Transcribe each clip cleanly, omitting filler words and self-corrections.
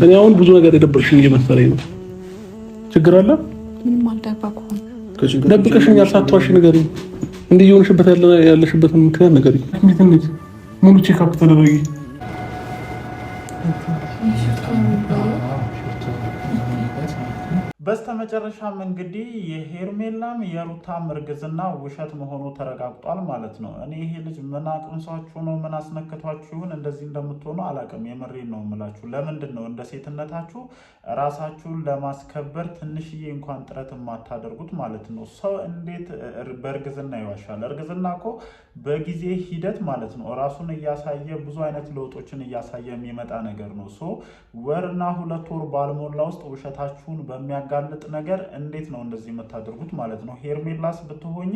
እኔ አሁን ብዙ ነገር የደበቅሽኝ እየመሰለኝ ነው። ችግር አለ? ምንም አልደበቅኩም። ደብቀሽኛል። ሳትዋሺ ንገሪኝ። እንዲህ እየሆንሽበት ያለሽበትን ምክንያት ንገሪኝ። ሙሉ ቼክአፕ ተደረጊ። በስተመጨረሻም እንግዲህ የሄርሜላም የሩታም እርግዝና ውሸት መሆኑ ተረጋግጧል ማለት ነው። እኔ ይሄ ልጅ ምን አቅምሷችሁ ነው? ምን አስነክቷችሁ ይሁን እንደዚህ እንደምትሆኑ አላቅም። የምሬን ነው የምላችሁ። ለምንድን ነው እንደ ሴትነታችሁ ራሳችሁን ለማስከበር ትንሽዬ እንኳን ጥረት የማታደርጉት ማለት ነው? ሰው እንዴት በእርግዝና ይዋሻል? እርግዝና እኮ በጊዜ ሂደት ማለት ነው ራሱን እያሳየ ብዙ አይነት ለውጦችን እያሳየ የሚመጣ ነገር ነው። ወርና 2 ወር ባልሞላ ውስጥ ውሸታችሁን በሚያጋልጥ ነገር እንዴት ነው እንደዚህ የምታደርጉት ማለት ነው? ሄርሜላስ ብትሆኚ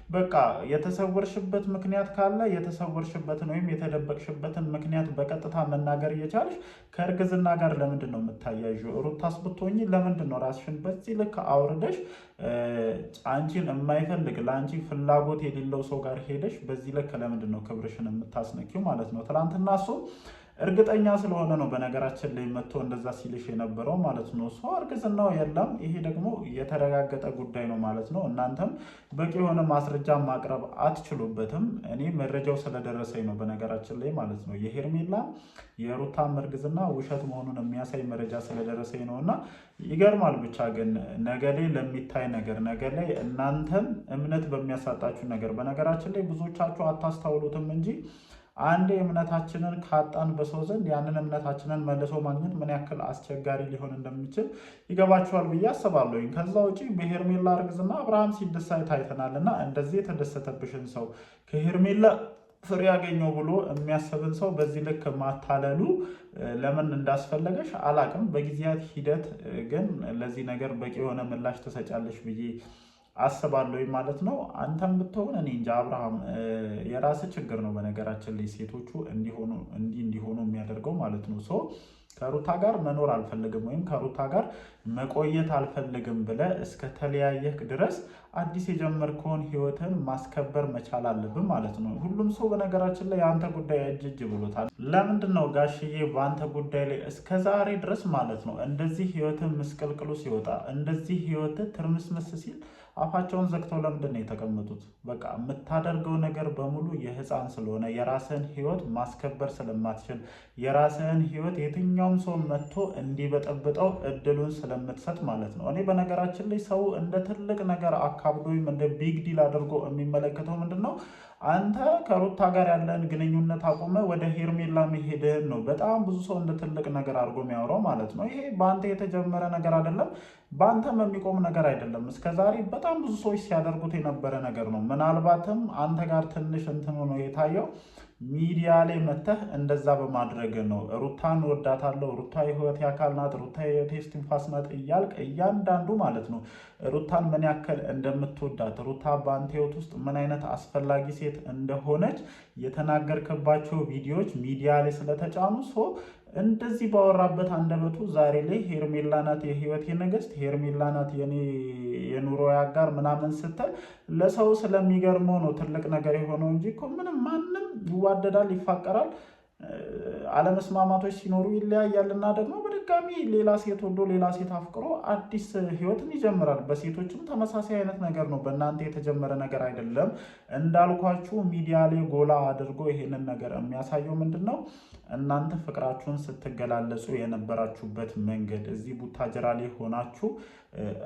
በቃ የተሰወርሽበት ምክንያት ካለ የተሰወርሽበትን ወይም የተደበቅሽበትን ምክንያት በቀጥታ መናገር እየቻልሽ ከእርግዝና ጋር ለምንድን ነው የምታያዥው? ሩታስ ብትሆኚ ለምንድን ነው ራስሽን በዚህ ልክ አውርደሽ አንቺን የማይፈልግ ለአንቺ ፍላጎት የሌለው ሰው ጋር ሄደሽ በዚህ ልክ ለምንድን ነው ክብርሽን የምታስነኪው ማለት ነው? ትናንትና እሱ እርግጠኛ ስለሆነ ነው በነገራችን ላይ መጥቶ እንደዛ ሲልሽ የነበረው ማለት ነው። እርግዝናው የለም፣ ይሄ ደግሞ የተረጋገጠ ጉዳይ ነው ማለት ነው። እናንተም በቂ የሆነ ማስረጃ ማቅረብ አትችሉበትም። እኔ መረጃው ስለደረሰኝ ነው በነገራችን ላይ ማለት ነው። የሄርሜላ የሩታም እርግዝና ውሸት መሆኑን የሚያሳይ መረጃ ስለደረሰኝ ነው። እና ይገርማል ብቻ ግን ነገ ላይ ለሚታይ ነገር ነገ ላይ እናንተም እምነት በሚያሳጣችሁ ነገር በነገራችን ላይ ብዙዎቻችሁ አታስተውሉትም እንጂ አንዴ እምነታችንን ካጣን በሰው ዘንድ ያንን እምነታችንን መልሶ ማግኘት ምን ያክል አስቸጋሪ ሊሆን እንደሚችል ይገባችኋል ብዬ አስባለሁ። ከዛ ውጪ በሄርሜላ እርግዝና አብርሃም ሲደሰት ታይተናል እና እንደዚህ የተደሰተብሽን ሰው ከሄርሜላ ፍሬ ያገኘው ብሎ የሚያስብን ሰው በዚህ ልክ ማታለሉ ለምን እንዳስፈለገሽ አላቅም። በጊዜያት ሂደት ግን ለዚህ ነገር በቂ የሆነ ምላሽ ትሰጫለሽ ብዬ አስባለሁ ማለት ነው። አንተም ብትሆን እኔ እንጃ አብርሃም የራስ ችግር ነው በነገራችን ላይ ሴቶቹ እንዲሆኑ የሚያደርገው ማለት ነው። ከሩታ ጋር መኖር አልፈልግም ወይም ከሩታ ጋር መቆየት አልፈልግም ብለህ እስከ ተለያየህ ድረስ አዲስ የጀመርከውን ህይወትን ማስከበር መቻል አለብን ማለት ነው። ሁሉም ሰው በነገራችን ላይ የአንተ ጉዳይ እጅ ብሎታል። ለምንድን ነው ጋሽዬ በአንተ ጉዳይ ላይ እስከ ዛሬ ድረስ ማለት ነው እንደዚህ ህይወትን ምስቅልቅሉ ሲወጣ እንደዚህ ህይወት ትርምስምስ ሲል አፋቸውን ዘግተው ለምንድን ነው የተቀመጡት? በቃ የምታደርገው ነገር በሙሉ የህፃን ስለሆነ የራስህን ህይወት ማስከበር ስለማትችል የራስህን ህይወት የትኛውም ሰው መጥቶ እንዲበጠብጠው እድሉን ስለምትሰጥ ማለት ነው። እኔ በነገራችን ላይ ሰው እንደ ትልቅ ነገር አካብዶ ወይም እንደ ቢግ ዲል አድርጎ የሚመለከተው ምንድን ነው አንተ ከሩታ ጋር ያለን ግንኙነት አቁመ ወደ ሄርሜላ መሄድህን ነው በጣም ብዙ ሰው እንደ ትልቅ ነገር አድርጎ የሚያወራው ማለት ነው። ይሄ በአንተ የተጀመረ ነገር አይደለም፣ በአንተም የሚቆም ነገር አይደለም። እስከዛሬ በጣም ብዙ ሰዎች ሲያደርጉት የነበረ ነገር ነው። ምናልባትም አንተ ጋር ትንሽ እንትን ሆኖ የታየው ሚዲያ ላይ መተህ እንደዛ በማድረግ ነው። ሩታን ወዳታለሁ፣ ሩታ የህይወቴ አካል ናት፣ ሩታ የህይወቴ እስትንፋስ ናት እያልክ እያንዳንዱ ማለት ነው ሩታን ምን ያክል እንደምትወዳት ሩታ በአንተ ህይወት ውስጥ ምን አይነት አስፈላጊ ሴት እንደሆነች የተናገርክባቸው ቪዲዮዎች ሚዲያ ላይ ስለተጫኑ እንደዚህ ባወራበት አንደበቱ ዛሬ ላይ ሄርሜላ ናት የህይወቴ ንግስት፣ ሄርሜላ ናት የኔ የኑሮ ያጋር ምናምን ስትል ለሰው ስለሚገርመው ነው ትልቅ ነገር የሆነው እንጂ እኮ ምንም ማንም ይዋደዳል፣ ይፋቀራል። አለመስማማቶች ሲኖሩ ይለያያልና ደግሞ በድጋሚ ሌላ ሴት ወዶ ሌላ ሴት አፍቅሮ አዲስ ህይወትን ይጀምራል። በሴቶችም ተመሳሳይ አይነት ነገር ነው። በእናንተ የተጀመረ ነገር አይደለም። እንዳልኳችሁ ሚዲያ ላይ ጎላ አድርጎ ይሄንን ነገር የሚያሳየው ምንድን ነው? እናንተ ፍቅራችሁን ስትገላለጹ የነበራችሁበት መንገድ እዚህ ቡታጀራ ላይ ሆናችሁ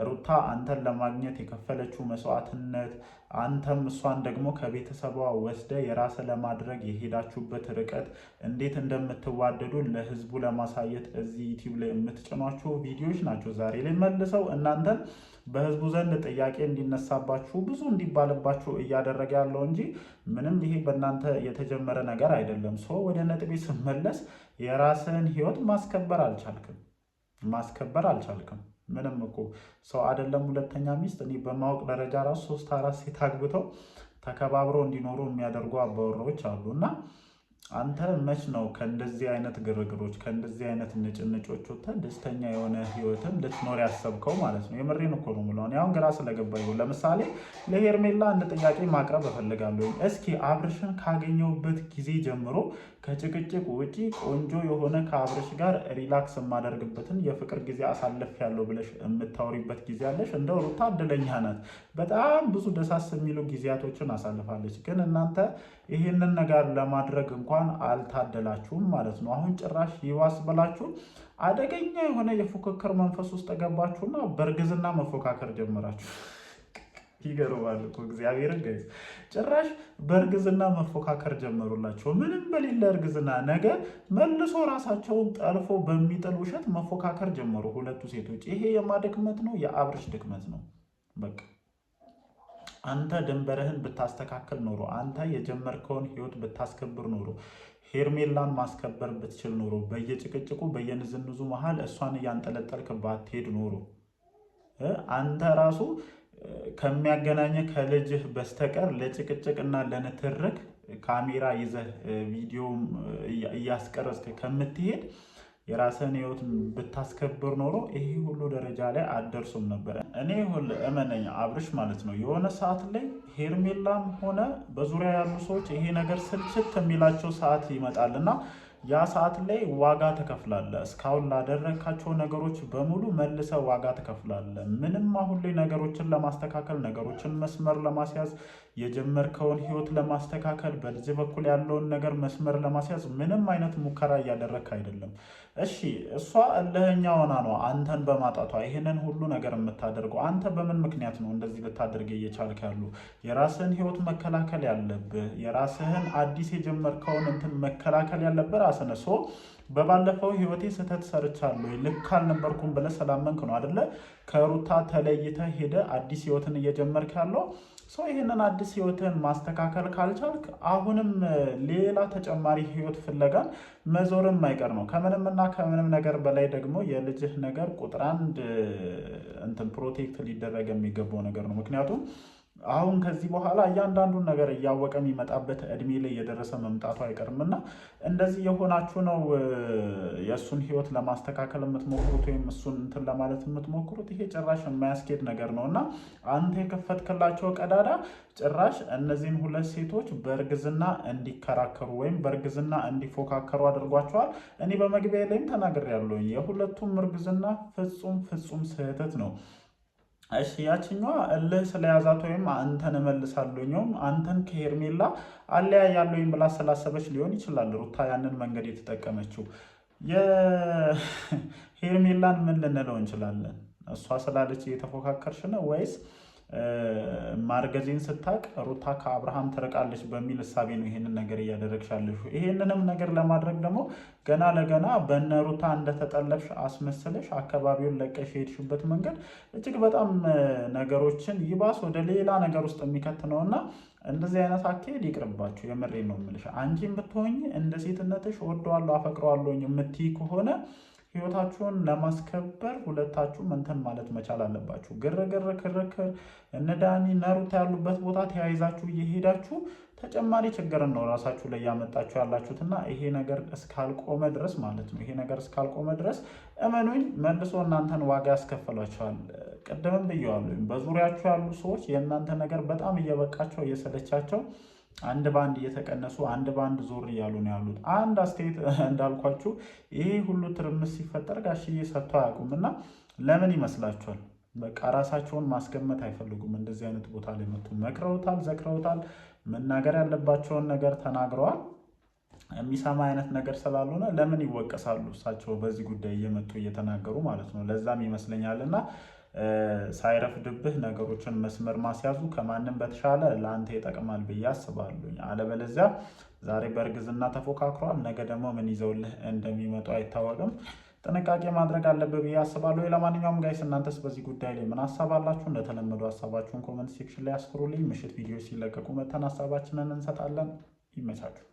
ሩታ አንተን ለማግኘት የከፈለችው መስዋዕትነት አንተም እሷን ደግሞ ከቤተሰቧ ወስደ የራስ ለማድረግ የሄዳችሁበት ርቀት እንዴት እንደምትዋደዱ ለህዝቡ ለማሳየት እዚህ ዩቲዩብ ላይ የምትጭኗቸው ቪዲዮዎች ናቸው ዛሬ ላይ መልሰው እናንተን በህዝቡ ዘንድ ጥያቄ እንዲነሳባችሁ ብዙ እንዲባልባችሁ እያደረገ ያለው እንጂ ምንም ይሄ በእናንተ የተጀመረ ነገር አይደለም። ወደ ነጥቤ ስመለስ የራስህን ህይወት ማስከበር አልቻልክም። ምንም እኮ ሰው አይደለም ሁለተኛ ሚስት እኔ በማወቅ ደረጃ ራሱ 3-4 ሴት አግብተው ተከባብረው እንዲኖሩ የሚያደርጉ አባወራዎች አሉ። እና አንተ መች ነው ከእንደዚህ አይነት ግርግሮች ከእንደዚህ አይነት ንጭንጮች ወጥተህ ደስተኛ የሆነ ህይወትን ልትኖር ያሰብከው ማለት ነው? የምሬን እኮ ነው የምለው። አሁን ግራ ስለገባኝ ነው። ለምሳሌ ለሄርሜላ አንድ ጥያቄ ማቅረብ እፈልጋለሁ። እስኪ አብርሽን ካገኘሁበት ጊዜ ጀምሮ ከጭቅጭቅ ውጪ ቆንጆ የሆነ ከአብርሽ ጋር ሪላክስ የማደርግበትን የፍቅር ጊዜ አሳልፌያለሁ ብለሽ የምታወሪበት ጊዜ አለሽ? እንደው ሩታ እድለኛ ናት። በጣም ብዙ ደሳስ የሚሉ ጊዜያቶችን አሳልፋለች። ግን እናንተ ይህንን ነገር ለማድረግ እንኳን አልታደላችሁም ማለት ነው። አሁን ጭራሽ ይዋስ ብላችሁ አደገኛ የሆነ የፉክክር መንፈስ ውስጥ ገባችሁና በእርግዝና መፎካከር ጀመራችሁ። ይገርማል እኮ እግዚአብሔርን ጋይዝ፣ ጭራሽ በእርግዝና መፎካከር ጀመሩላቸው። ምንም በሌለ እርግዝና ነገ መልሶ ራሳቸውን ጠልፎ በሚጥል ውሸት መፎካከር ጀመሩ ሁለቱ ሴቶች። ይሄ የማ ድክመት ነው? የአብርሽ ድክመት ነው። በቃ አንተ ድንበርህን ብታስተካከል ኖሮ፣ አንተ የጀመርከውን ህይወት ብታስከብር ኖሮ፣ ሄርሜላን ማስከበር ብትችል ኖሮ፣ በየጭቅጭቁ በየንዝንዙ መሃል እሷን እያንጠለጠልክ ባትሄድ ኖሮ አንተ ራሱ ከሚያገናኘ ከልጅህ በስተቀር ለጭቅጭቅና ለንትርክ ካሜራ ይዘህ ቪዲዮ እያስቀረጽክ ከምትሄድ የራስህን ህይወት ብታስከብር ኖሮ ይሄ ሁሉ ደረጃ ላይ አደርሱም ነበር። እኔ ሁሉ እመነኝ አብርሽ ማለት ነው የሆነ ሰዓት ላይ ሄርሜላም ሆነ በዙሪያ ያሉ ሰዎች ይሄ ነገር ስልችት የሚላቸው ሰዓት ይመጣልና ያ ሰዓት ላይ ዋጋ ትከፍላለህ። እስካሁን ላደረካቸው ነገሮች በሙሉ መልሰ ዋጋ ትከፍላለህ። ምንም አሁን ላይ ነገሮችን ለማስተካከል ነገሮችን መስመር ለማስያዝ የጀመርከውን ህይወት ለማስተካከል በልጅ በኩል ያለውን ነገር መስመር ለማስያዝ ምንም አይነት ሙከራ እያደረግክ አይደለም። እሺ እሷ እልህኛ ሆና ነው አንተን በማጣቷ ይህንን ሁሉ ነገር የምታደርገው። አንተ በምን ምክንያት ነው እንደዚህ ልታደርግ እየቻልክ ያሉ? የራስህን ህይወት መከላከል ያለብህ፣ የራስህን አዲስ የጀመርከውን እንትን መከላከል ያለብህ ራስህ ነህ። በባለፈው ህይወቴ ስህተት ሰርቻለሁ ልክ አልነበርኩም ብለህ ስላመንክ ነው አይደለ ከሩታ ተለይተህ ሄደ አዲስ ህይወትን እየጀመርክ ያለው። ይህንን አዲስ ህይወትን ማስተካከል ካልቻልክ አሁንም ሌላ ተጨማሪ ህይወት ፍለጋን መዞርም አይቀር ነው። ከምንም ነገር በላይ ደግሞ የልጅህ ነገር ቁጥር አንድ እንትን ፕሮቴክት ሊደረግ የሚገባው ነገር ነው። ምክንያቱም አሁን ከዚህ በኋላ እያንዳንዱን ነገር እያወቀ የሚመጣበት እድሜ ላይ የደረሰ መምጣቱ አይቀርምና እንደዚህ የሆናችሁ ነው የእሱን ህይወት ለማስተካከል የምትሞክሩት ወይም እሱን እንትን ለማለት የምትሞክሩት። ይሄ ጭራሽ የማያስኬድ ነገር ነው እና አንተ የከፈትክላቸው ቀዳዳ ጭራሽ እነዚህን ሁለት ሴቶች በእርግዝና እንዲከራከሩ ወይም በእርግዝና እንዲፎካከሩ አድርጓቸዋል። እኔ በመግቢያ ላይም ተናግሬያለሁ፣ የሁለቱም እርግዝና ፍጹም ስህተት ነው። እሺ ያችኛዋ እልህ ስለያዛት ወይም አንተን እመልሳለሁኝ አንተን ከሄርሜላ አለያያለሁኝ ብላ ስላሰበች ሊሆን ይችላል ሩታ ያንን መንገድ የተጠቀመችው። የሄርሜላን ምን ልንለው እንችላለን? እሷ ስላለች እየተፎካከርሽ ነው ወይስ ማርገዜን ስታቅ ሩታ ከአብርሃም ትርቃለች በሚል እሳቤ ነው ይሄንን ነገር እያደረግሻለሽ? ይሄንንም ነገር ለማድረግ ደግሞ ገና ለገና በነ ሩታ እንደተጠለፍሽ አስመስለሽ አካባቢውን ለቀሽ የሄድሽበት መንገድ እጅግ በጣም ነገሮችን ይባስ ወደ ሌላ ነገር ውስጥ የሚከት ነውና እንደዚህ አይነት አካሄድ ይቅርባችሁ። የምሬን ነው የምልሽ። አንቺም ብትሆኝ እንደ ሴትነትሽ ወደዋለሁ አፈቅረዋለሁ የምትይ ከሆነ ህይወታችሁን ለማስከበር ሁለታችሁም እንትን ማለት መቻል አለባችሁ። ግርግር፣ ክርክር እነ ዳኒ እነ ሩታ ያሉበት ቦታ ተያይዛችሁ እየሄዳችሁ ተጨማሪ ችግርን ነው ራሳችሁ ላይ ያመጣችሁ ያላችሁትና ይሄ ነገር እስካልቆመ ድረስ ማለት ነው ይሄ ነገር እስካልቆመ ድረስ እመኑኝ መልሶ እናንተን ዋጋ ያስከፈሏችኋል። ቅድምም ብየዋለሁ፣ በዙሪያችሁ ያሉ ሰዎች የእናንተ ነገር በጣም እየበቃቸው እየሰለቻቸው አንድ ባንድ እየተቀነሱ አንድ ባንድ ዞር እያሉ ነው ያሉት። አንድ አስተያየት እንዳልኳችሁ ይሄ ሁሉ ትርምስ ሲፈጠር ጋሽዬ ሰጥቶ አያውቁም እና ለምን ይመስላችኋል? በቃ ራሳቸውን ማስገመት አይፈልጉም። እንደዚህ አይነት ቦታ ላይ መጡ፣ መክረውታል፣ ዘክረውታል፣ መናገር ያለባቸውን ነገር ተናግረዋል። የሚሰማ አይነት ነገር ስላልሆነ ለምን ይወቀሳሉ? እሳቸው በዚህ ጉዳይ እየመጡ እየተናገሩ ማለት ነው። ለዛም ይመስለኛልና ሳይረፍድብህ ነገሮችን መስመር ማስያዙ ከማንም በተሻለ ለአንተ ይጠቅማል ብዬ አስባለሁ። አለበለዚያ ዛሬ በእርግዝና ተፎካክሯል፣ ነገ ደግሞ ምን ይዘውልህ እንደሚመጡ አይታወቅም። ጥንቃቄ ማድረግ አለብህ ብዬ አስባለሁ። ለማንኛውም ጋይስ እናንተስ በዚህ ጉዳይ ላይ ምን ሀሳብ አላችሁ? እንደተለመዱ ሀሳባችሁን ኮመንት ሴክሽን ላይ አስፍሩልኝ። ምሽት ቪዲዮ ሲለቀቁ መተን ሀሳባችንን እንሰጣለን። ይመቻችሁ።